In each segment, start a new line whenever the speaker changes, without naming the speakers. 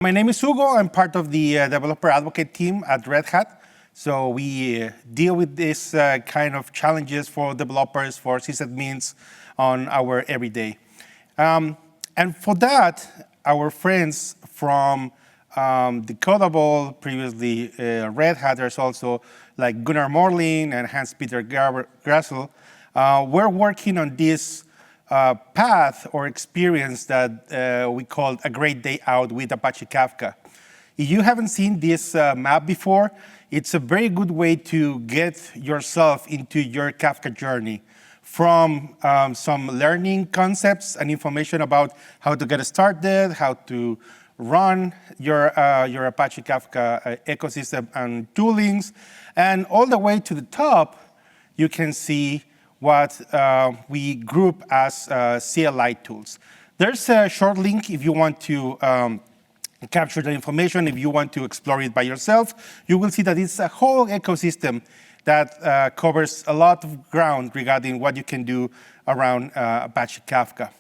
My name is Hugo. I'm part of the developer advocate team at Red Hat. So we deal with this kind of challenges for developers, for sysadmins on our everyday. And for that, our friends from the Codable, previously Red Hatters also, like Gunnar Morling and Hans-Peter Grassel, we're working on this path or experience that we called a great day out with Apache Kafka. If you haven't seen this map before, it's a very good way to get yourself into your Kafka journey from some learning concepts and information about how to get started, how to run your Apache Kafka ecosystem and toolings, and all the way to the top, you can see what we group as CLI tools. There's a short link if you want to capture the information, if you want to explore it by yourself. You will see that it's a whole ecosystem that covers a lot of ground regarding what you can do around Apache Kafka.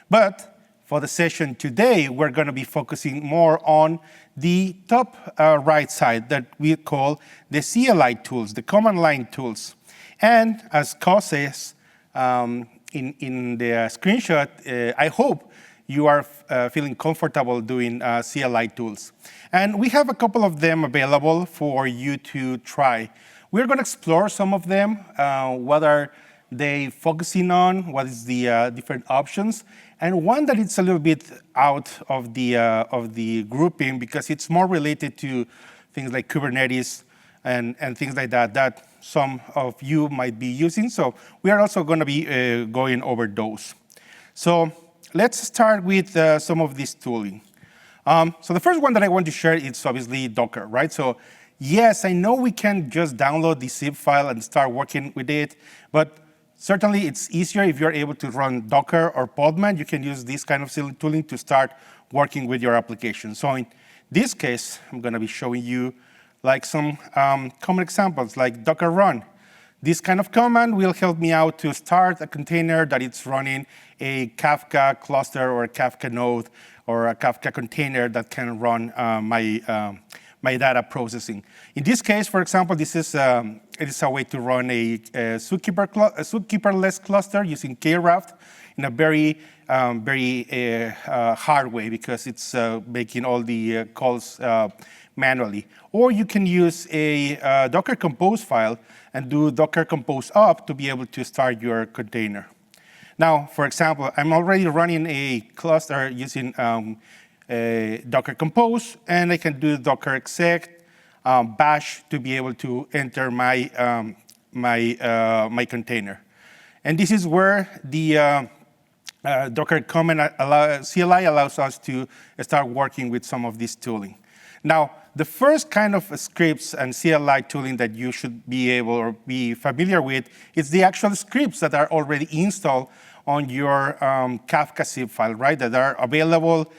But for the session today, we're going to be focusing more on the top right side that we call the CLI tools, the command line tools. And as Ko says in the screenshot, I hope you are feeling comfortable doing CLI tools. And we have a couple of them available for you to try. We're going to explore some of them. What are they focusing on? What is the different options? And one that is a little bit out of the grouping because it's more related to things like Kubernetes and things like that some of you might be using. So we are also going to be going over those. So let's start with some of this tooling. So the first one that I want to share is obviously Docker, right? So yes, I know we can just download the zip file and start working with it, but certainly it's easier if you're able to run Docker or Podman. You can use this kind of tooling to start working with your application. So in this case, I'm going to be showing you like some common examples, like Docker run. This kind of command will help me out to start a container that it's running a Kafka cluster or a Kafka node or a Kafka container that can run my data processing. In this case, for example, this is it is a way to run a zookeeper-less cluster using kraft in a very hard way because it's making all the calls manually. Or you can use a Docker Compose file and do Docker Compose up to be able to start your container. Now, for example, I'm already running a cluster using Docker Compose, and I can do Docker exec bash to be able to enter my my container. And this is where the Docker command CLI allows us to start working with some of this tooling. Now, the first kind of scripts and CLI tooling that you should be able or be familiar with is the actual scripts that are already installed on your Kafka zip file, right? That are available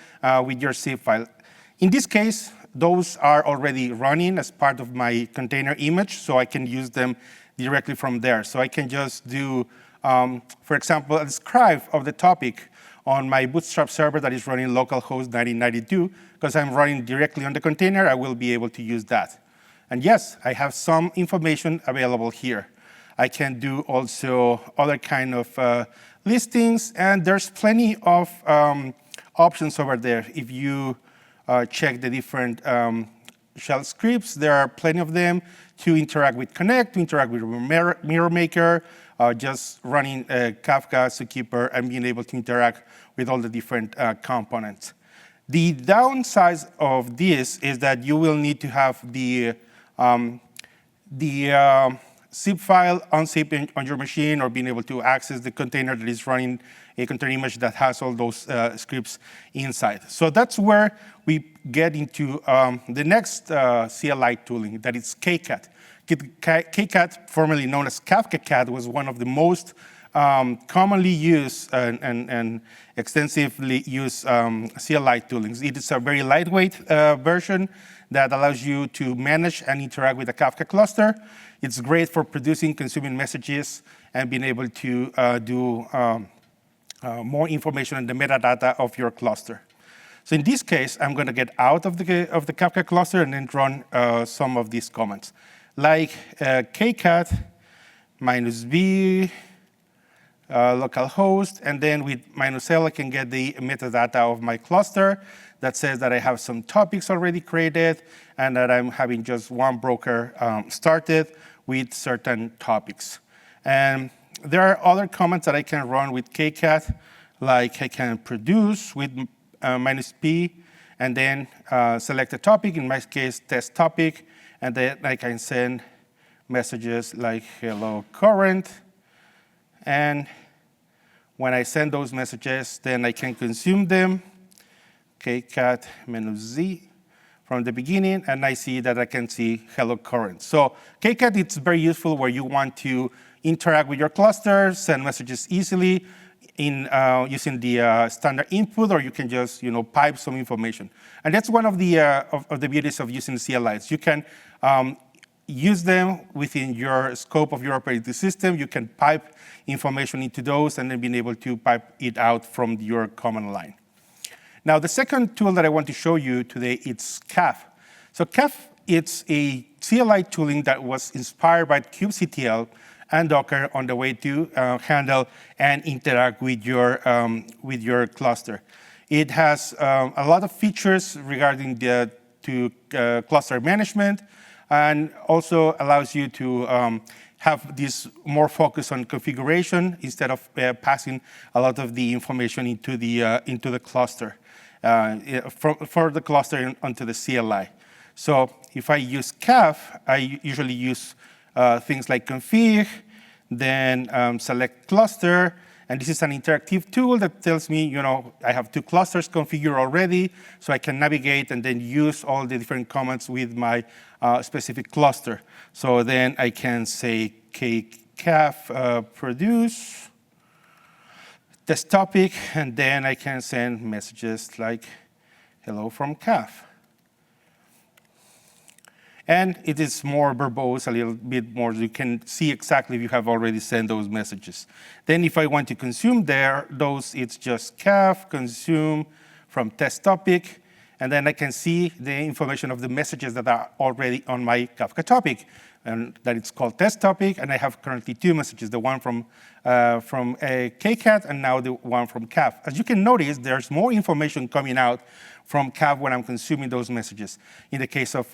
with your zip file. In this case, those are already running as part of my container image, so I can use them directly from there. So I can just do, for example, a describe of the topic on my Bootstrap server that is running localhost 1992, because I'm running directly on the container, I will be able to use that. And yes, I have some information available here. I can do also other kind of listings, and there's plenty of options over there. If you check the different shell scripts, there are plenty of them to interact with Connect, to interact with Mirror Maker, just running Kafka, Zookeeper, and being able to interact with all the different components. The downside of this is that you will need to have the zip file unzip on your machine or being able to access the container that is running a container image that has all those scripts inside. So that's where we get into the next CLI tooling, that is kcat. Kcat, formerly known as Kafka-cat, was one of the most commonly used and extensively used CLI toolings. It is a very lightweight version that allows you to manage and interact with a Kafka cluster. It's great for producing, consuming messages, and being able to do more information on the metadata of your cluster. So in this case, I'm going to get out of the Kafka cluster and then run some of these commands, like kcat -b localhost, and then with -l I can get the metadata of my cluster that says that I have some topics already created and that I'm having just one broker started with certain topics. And there are other commands that I can run with kcat, like I can produce with -p, and then select a topic, in my case, test topic, and then I can send messages like hello current. And when I send those messages, then I can consume them, kcat -z from the beginning, and I see that I can see hello current. So kcat, it's very useful where you want to interact with your cluster, send messages easily in using the standard input, or you can just pipe some information. And that's one of the beauties of using CLIs. You can use them within your scope of your operating system. You can pipe information into those and then being able to pipe it out from your command line. Now, the second tool that I want to show you today is Kaf. So Kaf, it's a CLI tooling that was inspired by kubectl and Docker on the way to handle and interact with your cluster. It has a lot of features regarding cluster management, and also allows you to have this more focus on configuration instead of passing a lot of the information into the cluster, for the cluster onto the CLI. So if I use Kaf, I usually use things like config, then select cluster, and this is an interactive tool that tells me, I have 2 clusters configured already, so I can navigate and then use all the different commands with my specific cluster. So then I can say kcaf produce test topic, and then I can send messages like hello from Kaf. And it is more verbose, a little bit more. You can see exactly if you have already sent those messages. Then if I want to consume those, it's just Kaf consume from test topic. And then I can see the information of the messages that are already on my Kafka topic. And that it's called test topic. And I have currently 2 messages, the one from kcat and now the one from Kaf. As you can notice, there's more information coming out from Kaf when I'm consuming those messages. In the case of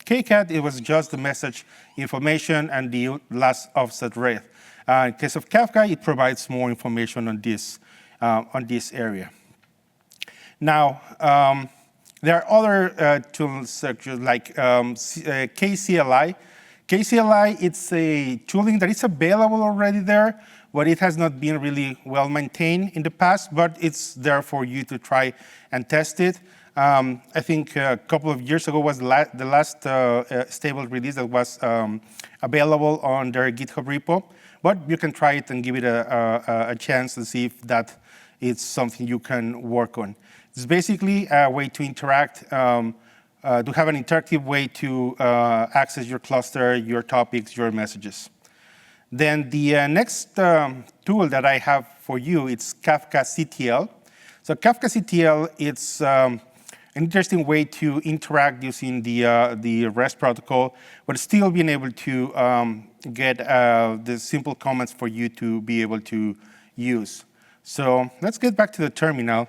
kcat, it was just the message information and the last offset rate. In case of Kafka, it provides more information on this area. Now, there are other tools like kCLI. kCLI, it's a tooling that is available already there, but it has not been really well maintained in the past, but it's there for you to try and test it. I think a couple of years ago was the last stable release that was available on their GitHub repo, but you can try it and give it a chance and see if that is something you can work on. It's basically a way to interact, to have an interactive way to access your cluster, your topics, your messages. Then the next tool that I have for you, it's kcctl. So kcctl, it's an interesting way to interact using the REST protocol, but still being able to get the simple comments for you to be able to use. So let's get back to the terminal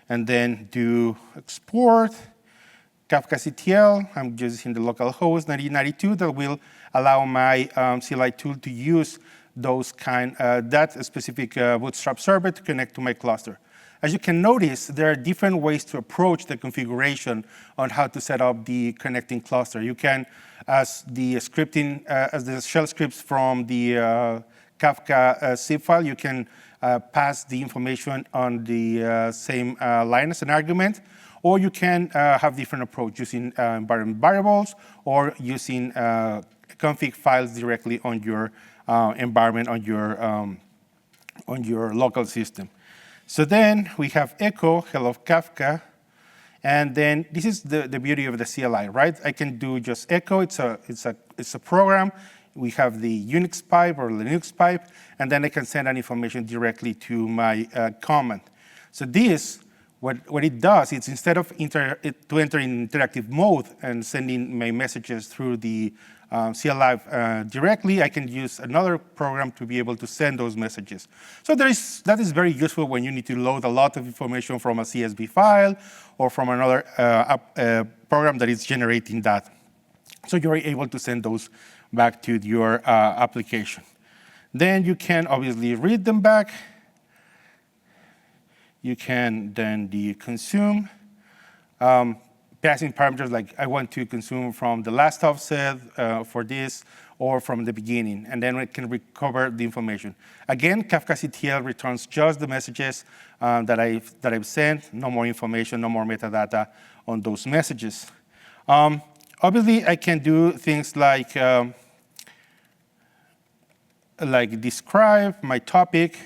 and then do export kcctl. I'm just using the localhost 1992 that will allow my CLI tool to use that specific Bootstrap server to connect to my cluster. As you can notice, there are different ways to approach the configuration on how to set up the connecting cluster. You can, as the shell scripts from the Kafka zip file, you can pass the information on the same line as an argument, or you can have different approach using environment variables or using config files directly on your environment, on your local system. So then we have echo, hello Kafka, and then this is the beauty of the CLI, right? I can do just echo, it's a program. We have the Unix pipe or Linux pipe, and then I can send that information directly to my command. So this What it does is instead of to enter in interactive mode and sending my messages through the CLI directly, I can use another program to be able to send those messages. So that is very useful when you need to load a lot of information from a CSV file or from another program that is generating that. So you're able to send those back to your application. Then you can obviously read them back. You can then consume, passing parameters like I want to consume from the last offset for this or from the beginning, and then it can recover the information. Again, kcctl returns just the messages that I've sent, no more information, no more metadata on those messages. Obviously, I can do things like describe my topic,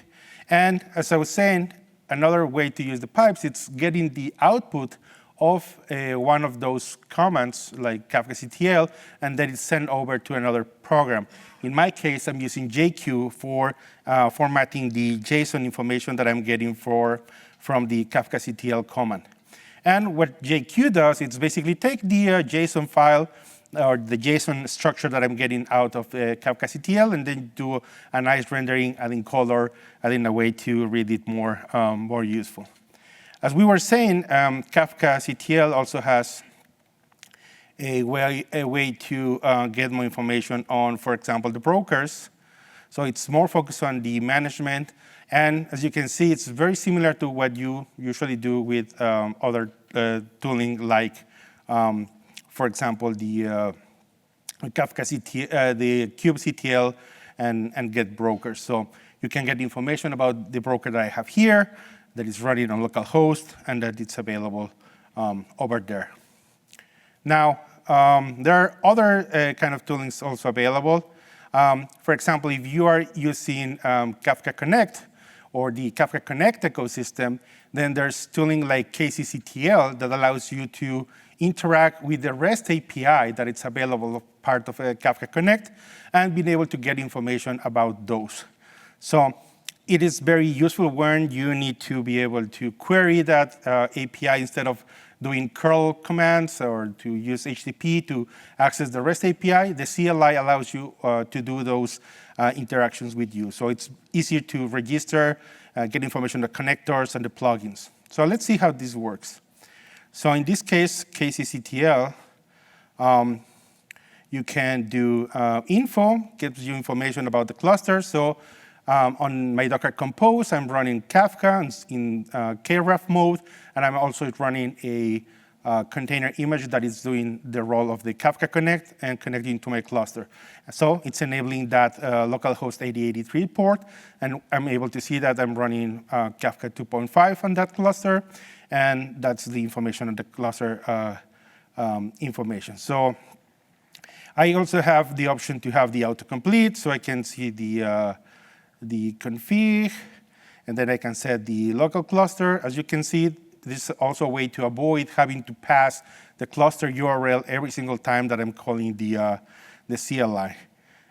and as I was saying, another way to use the pipes, it's getting the output of one of those commands, like kcctl, and then it's sent over to another program. In my case, I'm using JQ for formatting the JSON information that I'm getting from the kcctl command. And what JQ does, it's basically take the JSON file or the JSON structure that I'm getting out of kcctl and then do a nice rendering, adding color, adding a way to read it more useful. As we were saying, kcctl also has a way to get more information on, for example, the brokers. So it's more focused on the management. And as you can see, it's very similar to what you usually do with other tooling like, for example, the kubectl and get brokers. So you can get information about the broker that I have here that is running on localhost and that it's available over there. Now, there are other kind of toolings also available. For example, if you are using Kafka Connect or the Kafka Connect ecosystem, then there's tooling like kcctl that allows you to interact with the REST API that it's available part of Kafka Connect and being able to get information about those. So it is very useful when you need to be able to query that API instead of doing curl commands or to use HTTP to access the REST API. The CLI allows you to do those interactions with you. So it's easier to register, get information on the connectors and the plugins. So let's see how this works. So in this case, kcctl, you can do info, gives you information about the cluster. So on my Docker Compose, I'm running Kafka in kref mode, and I'm also running a container image that is doing the role of the Kafka Connect and connecting to my cluster. So it's enabling that localhost 8083 port, and I'm able to see that I'm running Kafka 2.5 on that cluster, and that's the information on the cluster information. So I also have the option to have the autocomplete, so I can see the config, and then I can set the local cluster. As you can see, this is also a way to avoid having to pass the cluster URL every single time that I'm calling the CLI.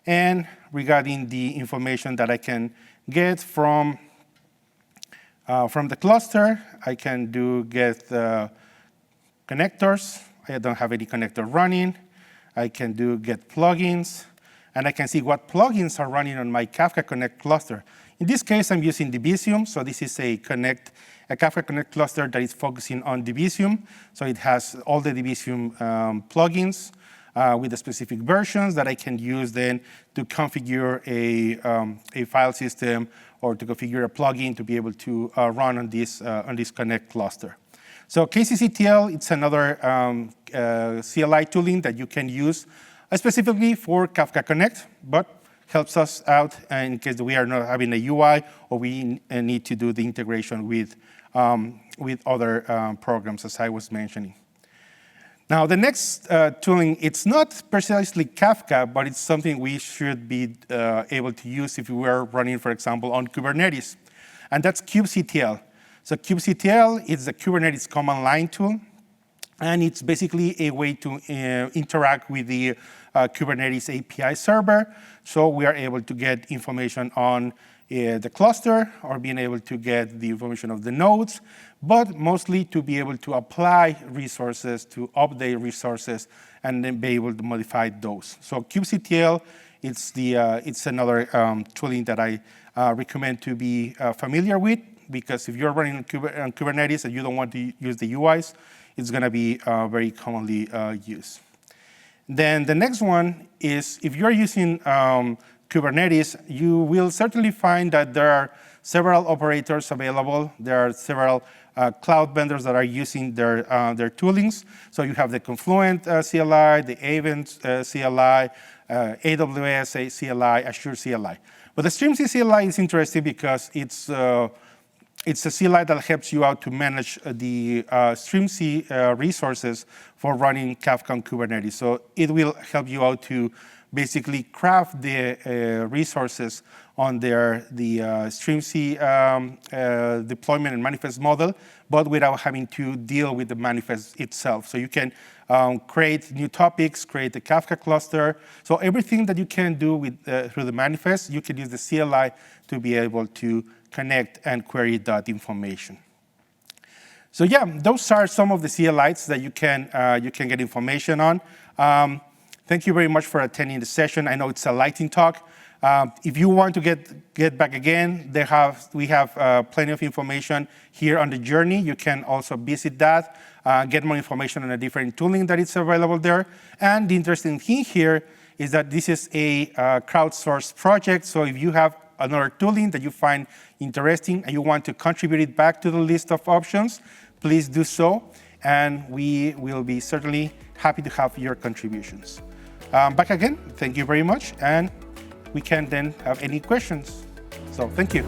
And regarding the information that I can get from the cluster, I can get connectors. I don't have any connector running. I can get plugins. And I can see what plugins are running on my Kafka Connect cluster. In this case, I'm using Debezium. So this is a Kafka Connect cluster that is focusing on Debezium. So it has all the Debezium plugins with the specific versions that I can use then to configure a file system or to configure a plugin to be able to run on this Connect cluster. So kcctl, it's another CLI tooling that you can use specifically for Kafka Connect, but helps us out in case we are not having a UI or we need to do the integration with other programs, as I was mentioning. Now, the next tooling, it's not precisely Kafka, but it's something we should be able to use if we were running, for example, on Kubernetes, and that's kubectl. So kubectl is a Kubernetes command line tool, and it's basically a way to interact with the Kubernetes API server. So we are able to get information on the cluster or being able to get the information of the nodes, but mostly to be able to apply resources, to update resources, and then be able to modify those. So kubectl, it's another tooling that I recommend to be familiar with, because if you're running on Kubernetes and you don't want to use the UIs, it's going to be very commonly used. Then the next one is, if you're using Kubernetes, you will certainly find that there are several operators available. There are several cloud vendors that are using their toolings. So you have the Confluent CLI, the Avent CLI, AWS CLI, Azure CLI. But the strimzi-CLI is interesting because it's a CLI that helps you out to manage the strimzi resources for running Kafka on Kubernetes. So it will help you out to basically craft the resources on the strimzi deployment and manifest model, but without having to deal with the manifest itself. So you can create new topics, create a Kafka cluster. So everything that you can do with through the manifest, you can use the CLI to be able to connect and query that information. So yeah, those are some of the CLIs that you can get information on. Thank you very much for attending the session. I know it's a lightning talk. If you want to get back again, we have plenty of information here on the journey. You can also visit that, get more information on a different tooling that is available there. And the interesting thing here is that this is a crowdsourced project. So if you have another tooling that you find interesting and you want to contribute it back to the list of options, please do so. And we will be certainly happy to have your contributions. Back again, thank you very much. And we can then have any questions. So thank you.